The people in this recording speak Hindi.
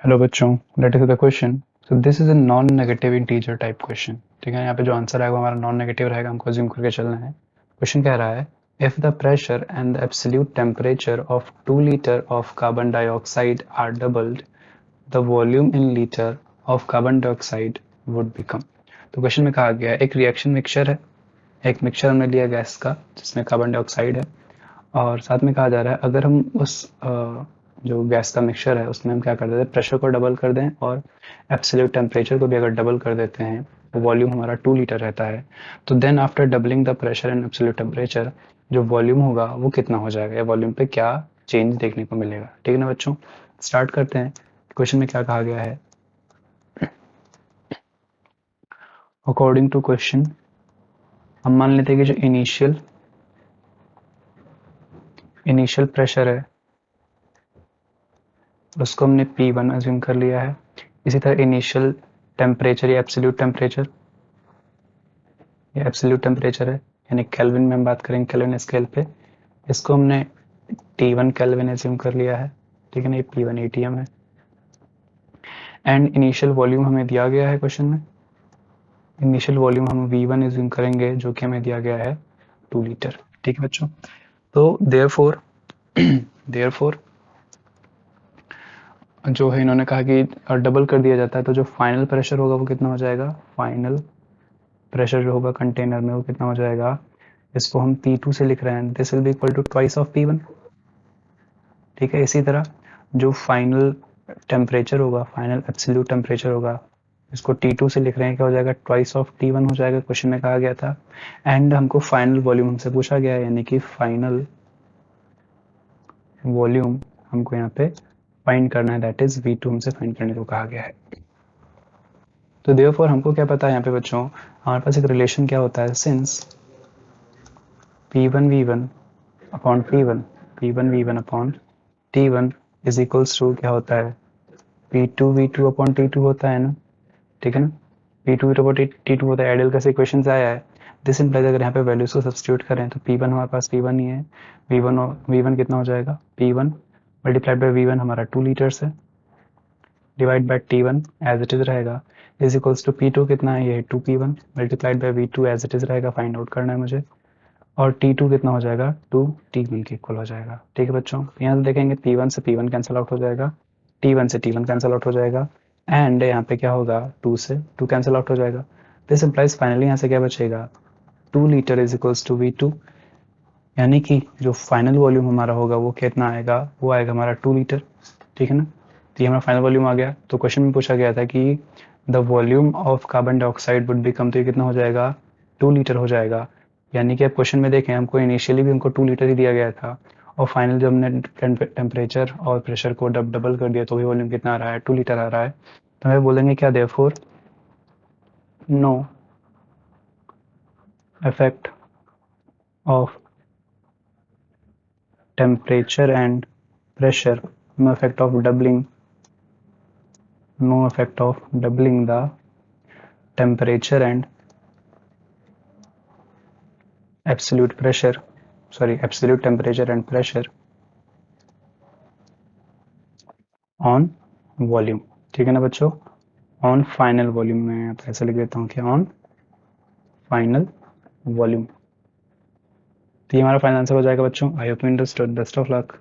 हेलो बच्चों, let us the question. So this is a non negative integer type question. ठीक है, यहाँ पे जो आंसर आएगा वो हमारा नॉन नेगेटिव रहेगा, हमको अज्यूम करके चलना है। क्वेश्चन कह रहा है if the pressure and the absolute temperature of 2 litre of carbon dioxide are doubled, the volume in litre of carbon dioxide would become. तो क्वेश्चन में कहा गया है एक रिएक्शन मिक्सचर है, एक मिक्सचर हमने लिया गैस का जिसमें कार्बन डाइऑक्साइड है, और साथ में कहा जा रहा है अगर हम उस जो गैस का मिक्सचर है उसमें हम क्या कर देते हैं, प्रेशर को डबल कर दें और एब्सोल्यूट टेम्परेचर को भी अगर डबल कर देते हैं तो वॉल्यूम हमारा 2 लीटर रहता है। तो then after doubling the pressure and absolute temperature जो वॉल्यूम होगा वो कितना हो जाएगा, या वॉल्यूम पे क्या चेंज देखने को मिलेगा। ठीक है ना बच्चों, स्टार्ट करते हैं। क्वेश्चन में क्या कहा गया है, अकॉर्डिंग टू क्वेश्चन हम मान लेते हैं कि जो इनिशियल प्रेशर है उसको हमने P1 अज्यूम कर लिया है। इसी तरह इनिशियल टेम्परेचर या एब्सोल्यूट टेम्परेचर है, यानी केल्विन में हम बात करेंगे केल्विन स्केल पे, इसको हमने T1 केल्विन अज्यूम कर लिया है। ठीक है ना, ये P1 ATM है। एंड इनिशियल वॉल्यूम हमें दिया गया है क्वेश्चन में, इनिशियल वॉल्यूम हम V1 अज्यूम करेंगे जो कि हमें दिया गया है 2 लीटर। ठीक है बच्चों, तो देयरफॉर जो है इन्होंने कहा कि डबल कर दिया जाता है तो जो फाइनल प्रेशर होगा वो कितना हो जाएगा, फाइनल प्रेशर जो होगा कंटेनर में वो कितना हो जाएगा, इसको हम P2 से लिख रहे हैं, this will be equal to twice of P1। ठीक है, इसी तरह जो फाइनल टेम्परेचर होगा, फाइनल एब्सोल्यूट टेम्परेचर होगा, इसको T2 से लिख रहे हैं, क्या हो जाएगा, ट्वाइस ऑफ T1 हो जाएगा, क्वेश्चन में कहा गया था। एंड हमको फाइनल वॉल्यूम हमसे पूछा गया है, यानी कि फाइनल वॉल्यूम हमको यहाँ पे फाइंड करना है, दैट इज V2 हमसे फाइंड करने को कहा गया है। तो देयरफॉर हमको क्या पता है यहाँ पे बच्चों, हमारे पास एक रिलेशन क्या होता है, since P1 V1 upon T1, P1 V1 upon T1 is equals to क्या होता है, P2 V2 अपॉन T2 होता है ना। ठीक है ना, P2 V2 अपॉन T2 होता है, आइडियल का से इक्वेशन से आया है। दिस इम्प्लाइज अगर यहाँ पे वैल्यूज को सब्स्टिट्यूट करें तो P1 हमारे पास P1 ही है, V1 कितना हो जाएगा, P1 मल्टीप्लाइड बाई V1 हमारा 2 लीटर्स है, divide by T1 as it is रहेगा, इज इक्वल्स टू P2 कितना है, ये 2P1 multiplied by V2 as it is रहेगा, फाइंड आउट करना है मुझे, और T2 कितना हो जाएगा, 2T1 के इक्वल हो जाएगा। ठीक है बच्चों, यहाँ से देखेंगे P1 से P1 कैंसिल आउट हो जाएगा, T1 से T1 कैंसिल आउट हो जाएगा, एंड यहाँ पे क्या होगा, 2 से 2 कैंसिल आउट हो जाएगा। दिस इम्प्लाइज फाइनली यहाँ से क्या बचेगा, 2 litre is equals to V2, यानी कि जो फाइनल वॉल्यूम हमारा होगा वो कितना आएगा, वो आएगा हमारा 2 लीटर। ठीक है ना, तो ये हमारा फाइनल वॉल्यूम आ गया। तो क्वेश्चन में पूछा गया था कि the volume of carbon dioxide would become, तो ये कितना हो जाएगा, 2 लीटर हो जाएगा। यानी कि आप क्वेश्चन में देखें, हमको इनिशियली भी हमको 2 लीटर ही दिया गया था, और फाइनल जब हमने टेम्परेचर और प्रेशर को डबल कर दिया तो भी वॉल्यूम कितना आ रहा है, 2 लीटर आ रहा है। तो हमें बोलेंगे क्या, therefore no effect of temperature and pressure, no effect of doubling, no effect of doubling the temperature and absolute pressure, sorry, absolute temperature and pressure on volume। ठीक है ना बच्चों, on final volume, मैं यहाँ पे ऐसे लिख देता हूँ कि on final volume। तो ये हमारा फाइनल आंसर हो जाएगा बच्चों। I hope you understood, best of luck.